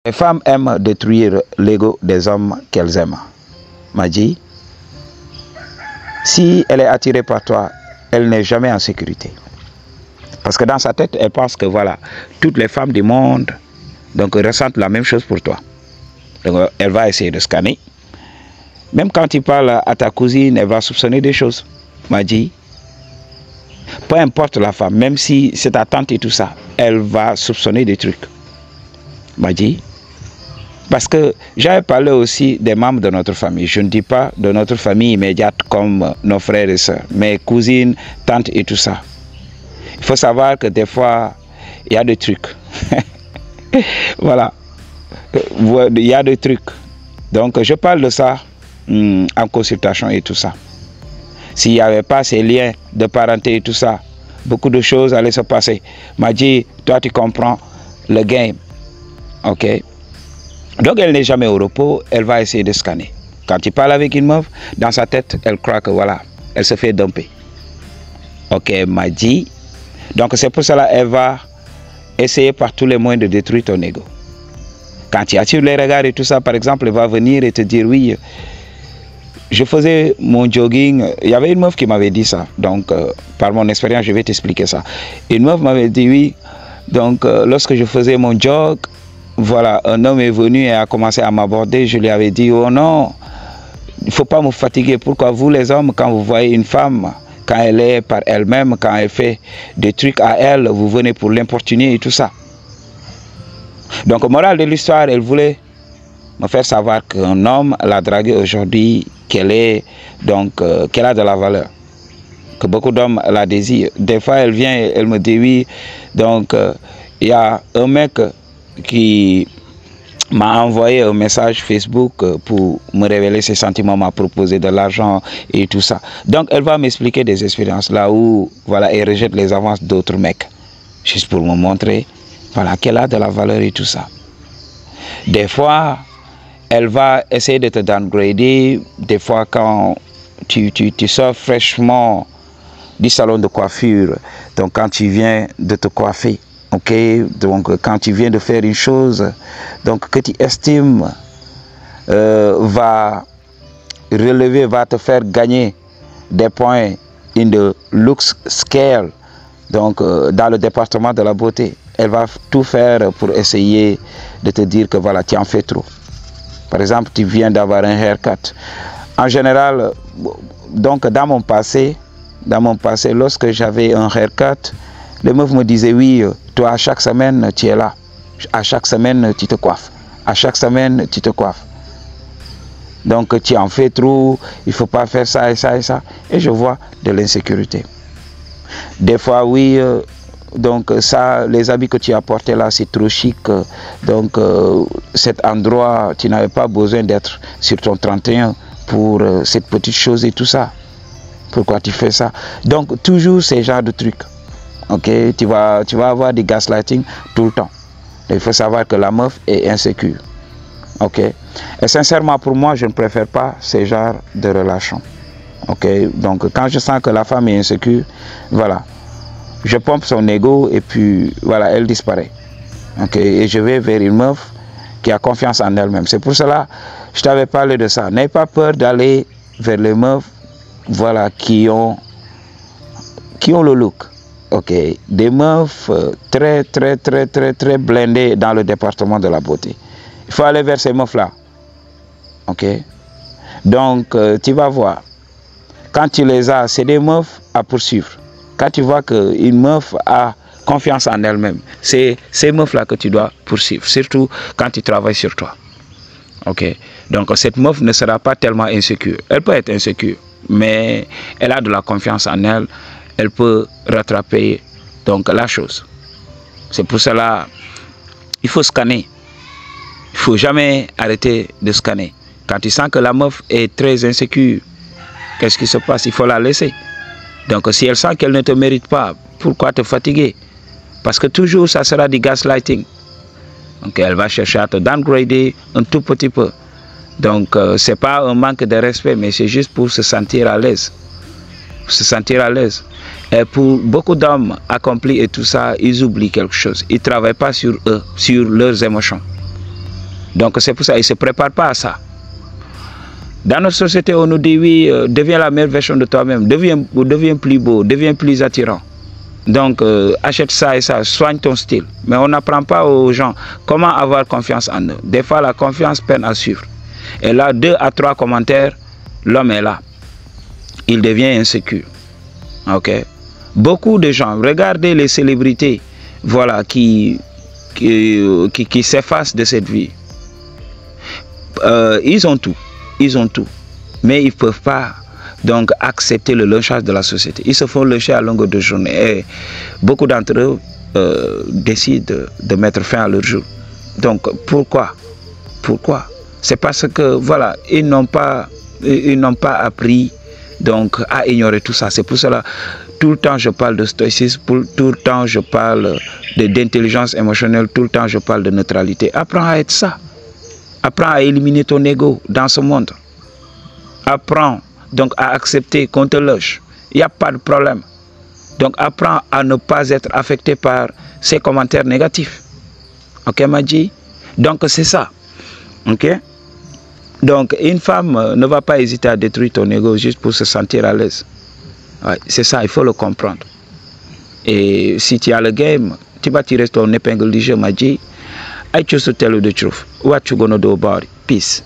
Les femmes aiment détruire l'ego des hommes qu'elles aiment. M'a dit, si elle est attirée par toi, elle n'est jamais en sécurité. Parce que dans sa tête, elle pense que voilà, toutes les femmes du monde donc, ressentent la même chose pour toi. Donc, elle va essayer de scanner. Même quand tu parles à ta cousine, elle va soupçonner des choses. M'a dit, peu importe la femme, même si c'est ta tante et tout ça, elle va soupçonner des trucs. M'a dit, parce que j'avais parlé aussi des membres de notre famille. Je ne dis pas de notre famille immédiate comme nos frères et sœurs, mes cousines, tantes et tout ça. Il faut savoir que des fois, il y a des trucs. Voilà. Il y a des trucs. Donc, je parle de ça en consultation et tout ça. S'il n'y avait pas ces liens de parenté et tout ça, beaucoup de choses allaient se passer. M'a dit, toi, tu comprends le game. OK? Donc, elle n'est jamais au repos, elle va essayer de scanner. Quand tu parles avec une meuf, dans sa tête, elle croit que voilà, elle se fait dumper. OK, m'a dit. Donc, c'est pour cela qu'elle va essayer par tous les moyens de détruire ton ego. Quand tu attires les regards et tout ça, par exemple, elle va venir et te dire, oui, je faisais mon jogging. Il y avait une meuf qui m'avait dit ça. Donc, par mon expérience, je vais t'expliquer ça. Une meuf m'avait dit, oui, donc, lorsque je faisais mon jog, voilà, un homme est venu et a commencé à m'aborder. Je lui avais dit, oh non, il ne faut pas me fatiguer. Pourquoi vous, les hommes, quand vous voyez une femme, quand elle est par elle-même, quand elle fait des trucs à elle, vous venez pour l'importuner et tout ça. Donc, morale de l'histoire, elle voulait me faire savoir qu'un homme l'a draguée aujourd'hui, qu'elle a de la valeur, que beaucoup d'hommes la désirent. Des fois, elle vient et elle me dit, oui, donc, il y a un mec qui m'a envoyé un message Facebook pour me révéler ses sentiments, m'a proposé de l'argent et tout ça. Donc, elle va m'expliquer des expériences là où, voilà, elle rejette les avances d'autres mecs, juste pour me montrer, voilà, qu'elle a de la valeur et tout ça. Des fois, elle va essayer de te downgrader. Des fois, quand tu sors fraîchement du salon de coiffure, donc quand tu viens de te coiffer, ok, donc quand tu viens de faire une chose donc que tu estimes va relever, va te faire gagner des points in the looks scale, donc dans le département de la beauté, elle va tout faire pour essayer de te dire que voilà, tu en fais trop. Par exemple, tu viens d'avoir un haircut. En général, donc dans mon passé, lorsque j'avais un haircut, les meufs me disaient, oui, toi, à chaque semaine, tu es là. À chaque semaine, tu te coiffes. À chaque semaine, tu te coiffes. Donc, tu en fais trop, il ne faut pas faire ça et ça et ça. Et je vois de l'insécurité. Des fois, oui, donc ça, les habits que tu as portés là, c'est trop chic. Donc, cet endroit, tu n'avais pas besoin d'être sur ton 31 pour cette petite chose et tout ça. Pourquoi tu fais ça? Donc, toujours ces genres de trucs. Ok, tu vas avoir du gaslighting tout le temps. Il faut savoir que la meuf est insécure. Ok, et sincèrement pour moi, je ne préfère pas ce genre de relation. Ok, donc quand je sens que la femme est insécure, voilà, je pompe son ego et puis voilà, elle disparaît. Ok, et je vais vers une meuf qui a confiance en elle-même. C'est pour cela que je t'avais parlé de ça. N'aie pas peur d'aller vers les meufs, voilà, qui ont le look. Ok, des meufs très blindées dans le département de la beauté. Il faut aller vers ces meufs-là. Ok, donc tu vas voir. Quand tu les as, c'est des meufs à poursuivre. Quand tu vois qu'une meuf a confiance en elle-même, c'est ces meufs-là que tu dois poursuivre, surtout quand tu travailles sur toi. Ok, donc cette meuf ne sera pas tellement insécure. Elle peut être insécure, mais elle a de la confiance en elle. Elle peut rattraper donc la chose. C'est pour cela il faut scanner. Il ne faut jamais arrêter de scanner. Quand tu sens que la meuf est très insécure, qu'est-ce qui se passe? Il faut la laisser. Donc si elle sent qu'elle ne te mérite pas, pourquoi te fatiguer? Parce que toujours ça sera du gaslighting. Donc elle va chercher à te downgrader un tout petit peu. Donc ce n'est pas un manque de respect, mais c'est juste pour se sentir à l'aise. Se sentir à l'aise. Et pour beaucoup d'hommes accomplis et tout ça, ils oublient quelque chose. Ils ne travaillent pas sur eux, sur leurs émotions. Donc c'est pour ça, ils ne se préparent pas à ça. Dans notre société, on nous dit oui, deviens la meilleure version de toi-même, deviens plus beau, deviens plus attirant. Donc achète ça et ça, soigne ton style. Mais on n'apprend pas aux gens comment avoir confiance en eux. Des fois, la confiance peine à suivre. Et là, 2 à 3 commentaires, l'homme est là. Il devient insécure. Ok? Beaucoup de gens, regardez les célébrités, voilà, qui s'effacent de cette vie. Ils ont tout. Ils ont tout, mais ils ne peuvent pas donc accepter le lynchage de la société. Ils se font lyncher à longueur de journée et beaucoup d'entre eux décident de mettre fin à leur jour. Donc pourquoi? Pourquoi? C'est parce que voilà, ils n'ont pas appris donc à ignorer tout ça. C'est pour cela tout le temps je parle de stoïcisme, tout le temps je parle d'intelligence émotionnelle, tout le temps je parle de neutralité. Apprends à être ça. Apprends à éliminer ton ego dans ce monde. Apprends donc à accepter qu'on te lâche. Il n'y a pas de problème. Donc apprends à ne pas être affecté par ces commentaires négatifs. Ok, Madji? Donc c'est ça. Ok? Donc une femme ne va pas hésiter à détruire ton ego juste pour se sentir à l'aise. Ouais, c'est ça, il faut le comprendre. Et si tu as le game, tu vas tirer ton épingle du jeu, Madji. I choose to tell you the truth. What you gonna do about it? Peace.